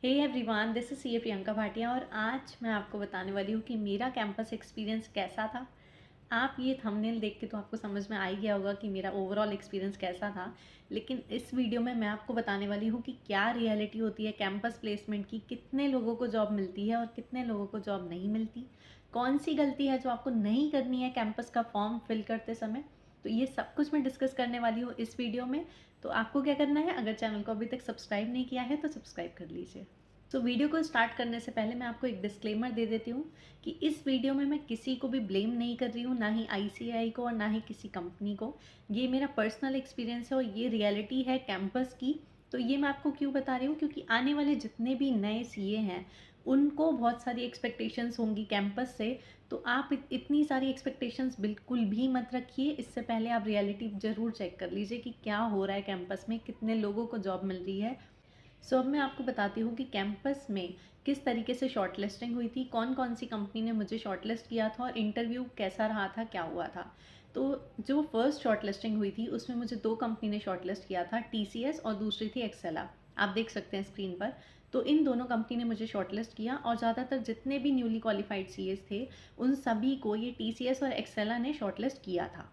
Hey everyone, this is C A Priyanka Bhatia और आज मैं आपको बताने वाली हूँ कि मेरा कैंपस एक्सपीरियंस कैसा था। आप ये थंबनेल देख के तो आपको समझ में आ ही गया होगा कि मेरा ओवरऑल एक्सपीरियंस कैसा था। लेकिन इस वीडियो में मैं आपको बताने वाली हूँ कि क्या रियलिटी होती है कैंपस प्लेसमेंट की, कितने लोगों को जॉब मिलती है और कितने लोगों को जॉब नहीं मिलती, कौन सी गलती है जो आपको नहीं करनी है कैंपस का फॉर्म फिल करते समय। तो ये सब कुछ मैं डिस्कस करने वाली हूँ इस वीडियो में। तो आपको क्या करना है, अगर चैनल को अभी तक सब्सक्राइब नहीं किया है तो सब्सक्राइब कर लीजिए। तो वीडियो को स्टार्ट करने से पहले मैं आपको एक डिस्क्लेमर दे देती हूँ कि इस वीडियो में मैं किसी को भी ब्लेम नहीं कर रही हूँ, ना ही आईसीआई को और ना ही किसी कंपनी को। ये मेरा पर्सनल एक्सपीरियंस है और ये रियलिटी है कैंपस की। तो ये मैं आपको क्यों बता रही हूँ, क्योंकि आने वाले जितने भी नए सीए हैं उनको बहुत सारी एक्सपेक्टेशंस होंगी कैंपस से। तो आप इतनी सारी एक्सपेक्टेशंस बिल्कुल भी मत रखिए। इससे पहले आप रियलिटी ज़रूर चेक कर लीजिए कि क्या हो रहा है कैंपस में, कितने लोगों को जॉब मिल रही है। अब मैं आपको बताती हूँ कि कैंपस में किस तरीके से शॉर्ट लिस्टिंग हुई थी, कौन कौन सी कंपनी ने मुझे शॉर्ट लिस्ट किया था और इंटरव्यू कैसा रहा था, क्या हुआ था। तो जो फर्स्ट शॉर्ट लिस्टिंग हुई थी उसमें मुझे दो कंपनी ने शॉर्ट लिस्ट किया था, टीसीएस और दूसरी थी एक्सेला। आप देख सकते हैं स्क्रीन पर। तो इन दोनों कंपनी ने मुझे शॉर्ट लिस्ट किया और ज़्यादातर जितने भी न्यूली क्वालिफाइड सीएस थे उन सभी को ये टीसीएस और एक्सेला ने शॉर्ट लिस्ट किया था।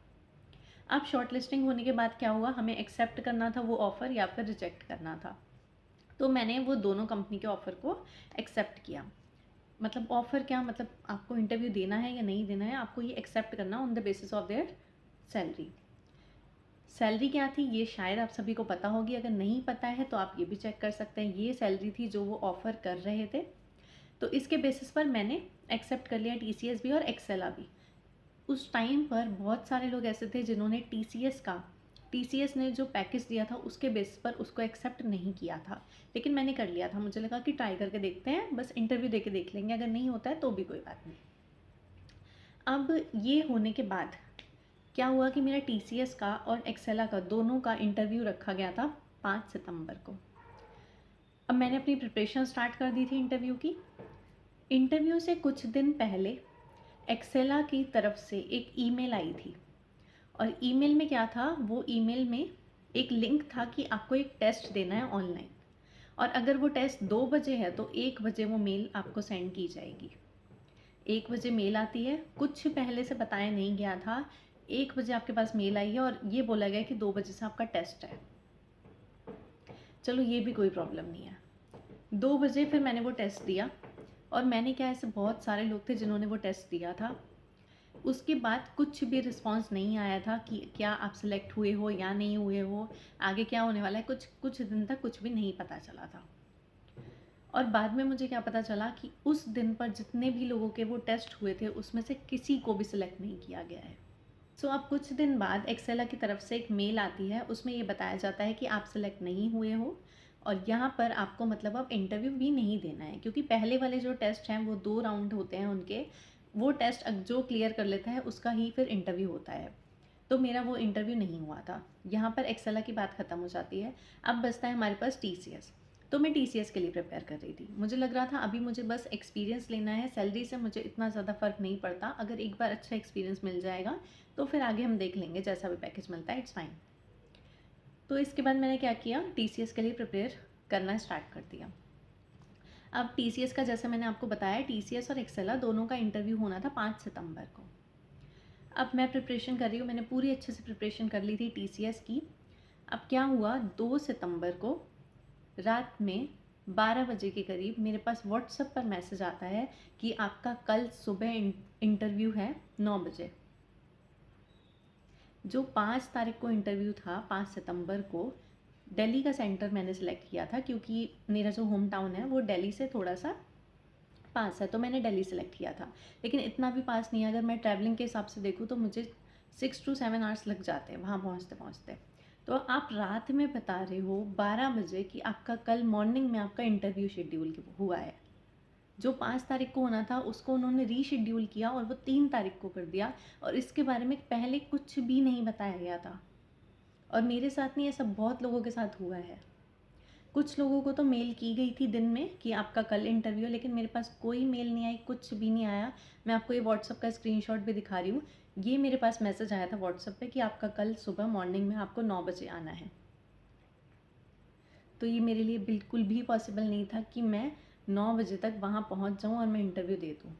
अब शॉर्ट लिस्टिंग होने के बाद क्या हुआ, हमें एक्सेप्ट करना था वो ऑफ़र या फिर रिजेक्ट करना था। तो मैंने वो दोनों कंपनी के ऑफ़र को एक्सेप्ट किया। मतलब ऑफ़र क्या, मतलब आपको इंटरव्यू देना है या नहीं देना है, आपको ये एक्सेप्ट करना on the basis of their salary. Salary क्या थी ये शायद आप सभी को पता होगी, अगर नहीं पता है तो आप ये भी चेक कर सकते हैं। ये सैलरी थी जो वो ऑफ़र कर रहे थे। तो इसके बेसिस पर मैंने एक्सेप्ट कर लिया टीसीएस भी और एक्सेला भी। उस टाइम पर बहुत सारे लोग ऐसे थे जिन्होंने टीसीएस ने जो पैकेज दिया था उसके बेस पर उसको एक्सेप्ट नहीं किया था, लेकिन मैंने कर लिया था। मुझे लगा कि ट्राई करके देखते हैं, बस इंटरव्यू दे के देख लेंगे, अगर नहीं होता है तो भी कोई बात नहीं। अब ये होने के बाद क्या हुआ कि मेरा टीसीएस का और एक्सेला का दोनों का इंटरव्यू रखा गया था 5 सितंबर को। अब मैंने अपनी प्रिपरेशन स्टार्ट कर दी थी इंटरव्यू की। इंटरव्यू से कुछ दिन पहले एक्सेला की तरफ से एक ईमेल आई थी और ईमेल में क्या था, वो ईमेल में एक लिंक था कि आपको एक टेस्ट देना है ऑनलाइन, और अगर वो टेस्ट 2 बजे है तो 1 बजे वो मेल आपको सेंड की जाएगी। 1 बजे मेल आती है, कुछ पहले से बताया नहीं गया था। 1 बजे आपके पास मेल आई है और ये बोला गया कि 2 बजे से आपका टेस्ट है। चलो ये भी कोई प्रॉब्लम नहीं है। 2 बजे फिर मैंने वो टेस्ट दिया और मैंने क्या, ऐसे बहुत सारे लोग थे जिन्होंने वो टेस्ट दिया था। उसके बाद कुछ भी रिस्पॉन्स नहीं आया था कि क्या आप सिलेक्ट हुए हो या नहीं हुए हो, आगे क्या होने वाला है। कुछ कुछ दिन तक कुछ भी नहीं पता चला था। और बाद में मुझे क्या पता चला कि उस दिन पर जितने भी लोगों के वो टेस्ट हुए थे उसमें से किसी को भी सिलेक्ट नहीं किया गया है। अब कुछ दिन बाद एक्सेला की तरफ से एक मेल आती है, उसमें ये बताया जाता है कि आप सिलेक्ट नहीं हुए हो और यहाँ पर आपको मतलब अब इंटरव्यू भी नहीं देना है, क्योंकि पहले वाले जो टेस्ट हैं वो 2 राउंड होते हैं उनके। वो टेस्ट जो क्लियर कर लेता है उसका ही फिर इंटरव्यू होता है। तो मेरा वो इंटरव्यू नहीं हुआ था। यहाँ पर एक्सेला की बात ख़त्म हो जाती है। अब बचता है हमारे पास टीसीएस। तो मैं टीसीएस के लिए प्रिपेयर कर रही थी। मुझे लग रहा था अभी मुझे बस एक्सपीरियंस लेना है, सैलरी से मुझे इतना ज़्यादा फ़र्क नहीं पड़ता, अगर एक बार अच्छा एक्सपीरियंस मिल जाएगा तो फिर आगे हम देख लेंगे, जैसा भी पैकेज मिलता है इट्स फाइन। तो इसके बाद मैंने क्या किया, टीसीएस के लिए प्रिपेयर करना स्टार्ट कर दिया। अब टीसीएस का जैसे मैंने आपको बताया, टीसीएस और एक्सेला दोनों का इंटरव्यू होना था 5 सितंबर को। अब मैं प्रिपरेशन कर रही हूँ, मैंने पूरी अच्छे से प्रिपरेशन कर ली थी टीसीएस की। अब क्या हुआ, 2 सितंबर को रात में 12 बजे के करीब मेरे पास व्हाट्सएप पर मैसेज आता है कि आपका कल सुबह इंटरव्यू है 9 बजे। जो 5 तारीख को इंटरव्यू था, 5 सितंबर को, दिल्ली का सेंटर मैंने सेलेक्ट किया था क्योंकि मेरा जो होम टाउन है वो दिल्ली से थोड़ा सा पास है, तो मैंने दिल्ली सेलेक्ट किया था। लेकिन इतना भी पास नहीं है, अगर मैं ट्रैवलिंग के हिसाब से देखूँ तो मुझे 6 to 7 आवर्स लग जाते हैं वहाँ पहुँचते पहुँचते। तो आप रात में बता रहे हो 12 बजे कि आपका कल मॉर्निंग में आपका इंटरव्यू शेड्यूल हुआ है। जो 5 तारीख को होना था उसको उन्होंने रीशेड्यूल किया और वो 3 तारीख को कर दिया, और इसके बारे में पहले कुछ भी नहीं बताया गया था। और मेरे साथ नहीं, ऐसा बहुत लोगों के साथ हुआ है। कुछ लोगों को तो मेल की गई थी दिन में कि आपका कल इंटरव्यू है, लेकिन मेरे पास कोई मेल नहीं आई, कुछ भी नहीं आया। मैं आपको ये व्हाट्सअप का स्क्रीनशॉट भी दिखा रही हूँ। ये मेरे पास मैसेज आया था व्हाट्सअप पे कि आपका कल सुबह मॉर्निंग में आपको 9 बजे आना है। तो ये मेरे लिए बिल्कुल भी पॉसिबल नहीं था कि मैं 9 बजे तक वहाँ पहुँच जाऊँ और मैं इंटरव्यू दे दूँ।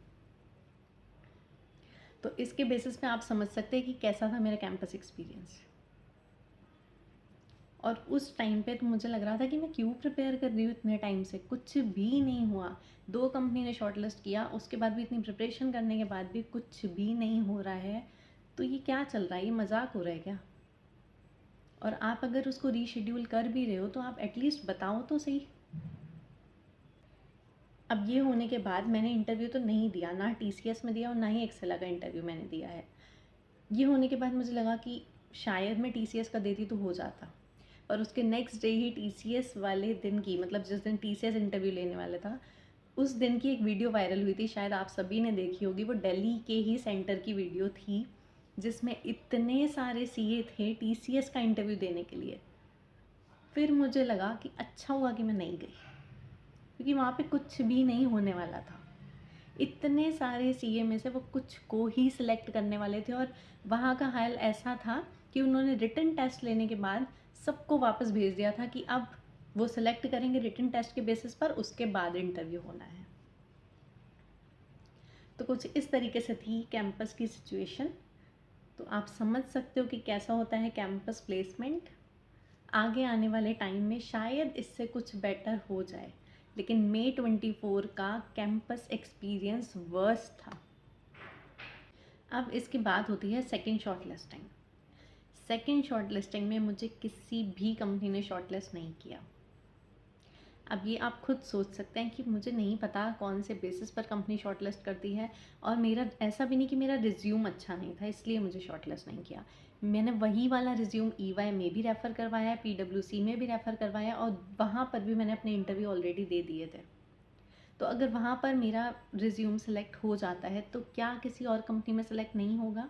तो इसके बेसिस पे आप समझ सकते हैं कि कैसा था मेरा कैंपस एक्सपीरियंस। और उस टाइम पे तो मुझे लग रहा था कि मैं क्यों प्रिपेयर कर रही हूँ इतने टाइम से, कुछ भी नहीं हुआ। 2 कंपनी ने शॉर्टलिस्ट किया, उसके बाद भी इतनी प्रिपरेशन करने के बाद भी कुछ भी नहीं हो रहा है। तो ये क्या चल रहा है, ये मजाक हो रहा है क्या? और आप अगर उसको रीशेड्यूल कर भी रहे हो तो आप एटलीस्ट बताओ तो सही। अब ये होने के बाद मैंने इंटरव्यू तो नहीं दिया, ना TCS में दिया और ना ही एक्सेला का इंटरव्यू मैंने दिया है। ये होने के बाद मुझे लगा कि शायद मैं TCS का देती तो हो जाता। और उसके नेक्स्ट डे ही TCS वाले दिन की, मतलब जिस दिन TCS इंटरव्यू लेने वाला था, उस दिन की एक वीडियो वायरल हुई थी, शायद आप सभी ने देखी होगी। वो दिल्ली के ही सेंटर की वीडियो थी जिसमें इतने सारे CA थे TCS का इंटरव्यू देने के लिए। फिर मुझे लगा कि अच्छा हुआ कि मैं नहीं गई, क्योंकि वहाँ पे कुछ भी नहीं होने वाला था। इतने सारे CA में से वो कुछ को ही सिलेक्ट करने वाले थे, और वहाँ का हाल ऐसा था कि उन्होंने रिटन टेस्ट लेने के बाद सबको वापस भेज दिया था कि अब वो सिलेक्ट करेंगे रिटन टेस्ट के बेसिस पर, उसके बाद इंटरव्यू होना है। तो कुछ इस तरीके से थी कैंपस की सिचुएशन। तो आप समझ सकते हो कि कैसा होता है कैंपस प्लेसमेंट। आगे आने वाले टाइम में शायद इससे कुछ बेटर हो जाए, लेकिन May 24 का कैंपस एक्सपीरियंस वर्स्ट था। अब इसकी बात होती है second short listing. Second short listing में मुझे किसी भी कंपनी ने शॉर्ट लिस्ट नहीं किया। अब ये आप खुद सोच सकते हैं कि मुझे नहीं पता कौन से बेसिस पर कंपनी शॉर्ट लिस्ट करती है, और मेरा ऐसा भी नहीं कि मेरा रिज्यूम अच्छा नहीं था इसलिए मुझे शॉर्ट लिस्ट नहीं किया। मैंने वही वाला रिज्यूम EY में भी रेफ़र करवाया, PwC में भी रेफ़र करवाया, और वहाँ पर भी मैंने अपने इंटरव्यू ऑलरेडी दे दिए थे। तो अगर वहाँ पर मेरा रिज्यूम सेलेक्ट हो जाता है तो क्या किसी और कंपनी में सेलेक्ट नहीं होगा?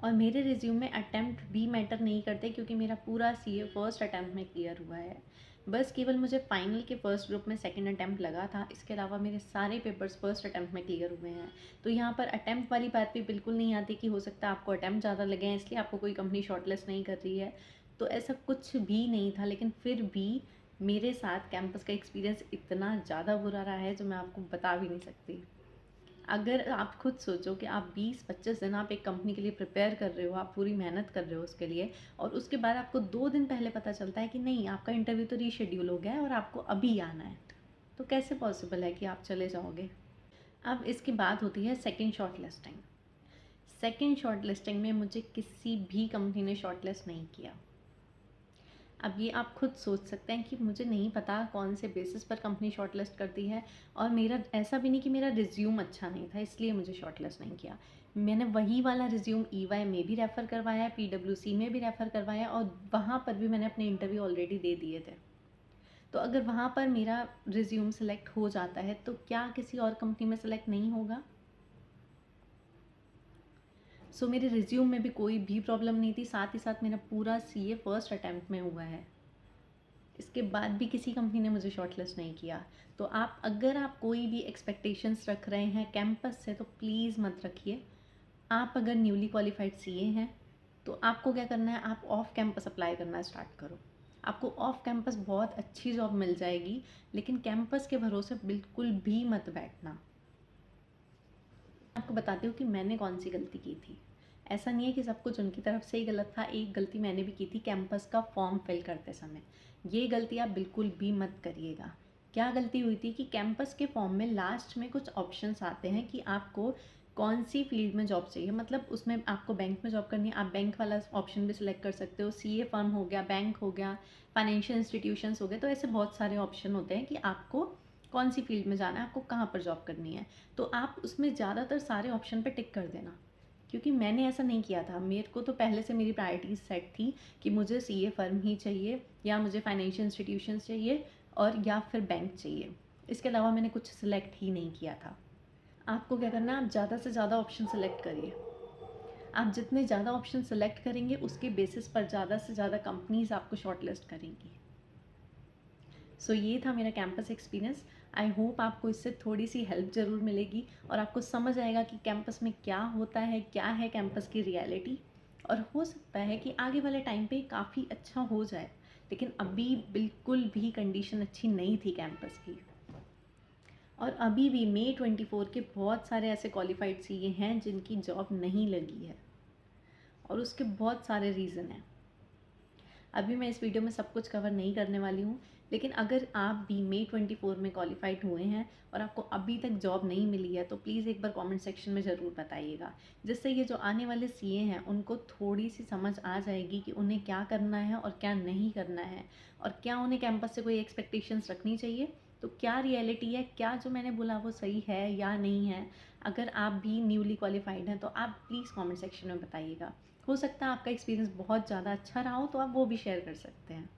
और मेरे रिज्यूम में अटैम्प्ट भी मैटर नहीं करते, क्योंकि मेरा पूरा CA फर्स्ट अटैम्प्ट में क्लियर हुआ है। बस केवल मुझे फाइनल के फर्स्ट ग्रुप में सेकंड अटैम्प्ट लगा था, इसके अलावा मेरे सारे पेपर्स फर्स्ट अटैम्प्ट में क्लियर हुए हैं। तो यहाँ पर अटैम्प्ट वाली बात भी बिल्कुल नहीं आती कि हो सकता है आपको अटैम्प्ट ज़्यादा लगे हैं इसलिए आपको कोई कंपनी शॉर्टलिस्ट नहीं कर रही है। तो ऐसा कुछ भी नहीं था, लेकिन फिर भी मेरे साथ कैंपस का एक्सपीरियंस इतना ज़्यादा बुरा रहा है जो मैं आपको बता भी नहीं सकती। अगर आप खुद सोचो कि आप 20-25 दिन आप एक कंपनी के लिए प्रिपेयर कर रहे हो, आप पूरी मेहनत कर रहे हो उसके लिए, और उसके बाद आपको 2 दिन पहले पता चलता है कि नहीं, आपका इंटरव्यू तो रीशेड्यूल हो गया है और आपको अभी आना है, तो कैसे पॉसिबल है कि आप चले जाओगे? अब इसकी बात होती है second short listing. Second short listing में मुझे किसी भी कंपनी ने शॉर्ट लिस्ट नहीं किया। अब ये आप खुद सोच सकते हैं कि मुझे नहीं पता कौन से बेसिस पर कंपनी शॉर्टलिस्ट करती है, और मेरा ऐसा भी नहीं कि मेरा रिज्यूम अच्छा नहीं था इसलिए मुझे शॉर्टलिस्ट नहीं किया। मैंने वही वाला रिज्यूम EY में भी रेफ़र करवाया, PwC में भी रेफ़र करवाया, और वहाँ पर भी मैंने अपने इंटरव्यू ऑलरेडी दे दिए थे। तो अगर वहाँ पर मेरा रिज्यूम सेलेक्ट हो जाता है तो क्या किसी और कंपनी में सेलेक्ट नहीं होगा? सो मेरे रिज्यूम में भी कोई भी प्रॉब्लम नहीं थी, साथ ही साथ मेरा पूरा CA फर्स्ट अटैम्प्ट में हुआ है। इसके बाद भी किसी कंपनी ने मुझे शॉर्टलिस्ट नहीं किया। तो आप अगर आप कोई भी एक्सपेक्टेशंस रख रहे हैं कैंपस से तो प्लीज़ मत रखिए। आप अगर न्यूली क्वालिफाइड CA हैं तो आपको क्या करना है, आप ऑफ कैंपस अप्लाई करना स्टार्ट करो। आपको ऑफ कैंपस बहुत अच्छी जॉब मिल जाएगी, लेकिन कैंपस के भरोसे बिल्कुल भी मत बैठना। आपको बताती हूँ कि मैंने कौन सी गलती की थी। ऐसा नहीं है कि सब कुछ उनकी तरफ से ही गलत था, एक गलती मैंने भी की थी कैंपस का फॉर्म फिल करते समय। ये गलती आप बिल्कुल भी मत करिएगा। क्या गलती हुई थी कि कैंपस के फॉर्म में लास्ट में कुछ ऑप्शंस आते हैं कि आपको कौन सी फील्ड में जॉब चाहिए, मतलब उसमें आपको बैंक में जॉब करनी है, आप बैंक वाला ऑप्शन भी सिलेक्ट कर सकते हो, CA फर्म हो गया, बैंक हो गया, फाइनेंशियल इंस्टीट्यूशंस हो गए। तो ऐसे बहुत सारे ऑप्शन होते हैं कि आपको कौन सी फील्ड में जाना है, आपको कहाँ पर जॉब करनी है। तो आप उसमें ज़्यादातर सारे ऑप्शन पे टिक कर देना, क्योंकि मैंने ऐसा नहीं किया था। मेरे को तो पहले से मेरी प्रायोरिटीज सेट थी कि मुझे CA फर्म ही चाहिए, या मुझे फाइनेंशियल इंस्टीट्यूशंस चाहिए, और या फिर बैंक चाहिए। इसके अलावा मैंने कुछ सिलेक्ट ही नहीं किया था। आपको क्या करना है, आप ज़्यादा से ज़्यादा ऑप्शन सेलेक्ट करिए। आप जितने ज़्यादा ऑप्शन सेलेक्ट करेंगे उसके बेसिस पर ज़्यादा से ज़्यादा कंपनीज आपको शॉर्टलिस्ट करेंगी। सो ये था मेरा कैंपस एक्सपीरियंस। आई होप आपको इससे थोड़ी सी हेल्प ज़रूर मिलेगी, और आपको समझ आएगा कि कैंपस में क्या होता है, क्या है कैंपस की रियलिटी, और हो सकता है कि आगे वाले टाइम पे काफ़ी अच्छा हो जाए। लेकिन अभी बिल्कुल भी कंडीशन अच्छी नहीं थी कैंपस की। और अभी भी मई 24 के बहुत सारे ऐसे क्वालिफाइड सीए हैं जिनकी जॉब नहीं लगी है, और उसके बहुत सारे रीज़न हैं। अभी मैं इस वीडियो में सब कुछ कवर नहीं करने वाली हूँ, लेकिन अगर आप भी मई 24 में क्वालिफाइड हुए हैं और आपको अभी तक जॉब नहीं मिली है तो प्लीज़ एक बार कमेंट सेक्शन में ज़रूर बताइएगा, जिससे ये जो आने वाले सीए हैं उनको थोड़ी सी समझ आ जाएगी कि उन्हें क्या करना है और क्या नहीं करना है, और क्या उन्हें कैंपस से कोई एक्सपेक्टेशंस रखनी चाहिए, तो क्या रियलिटी है, क्या जो मैंने बोला वो सही है या नहीं है। अगर आप भी न्यूली क्वालिफाइड हैं तो आप प्लीज़ कमेंट सेक्शन में बताइएगा। हो सकता है आपका एक्सपीरियंस बहुत ज़्यादा अच्छा रहा हो तो आप वो भी शेयर कर सकते हैं।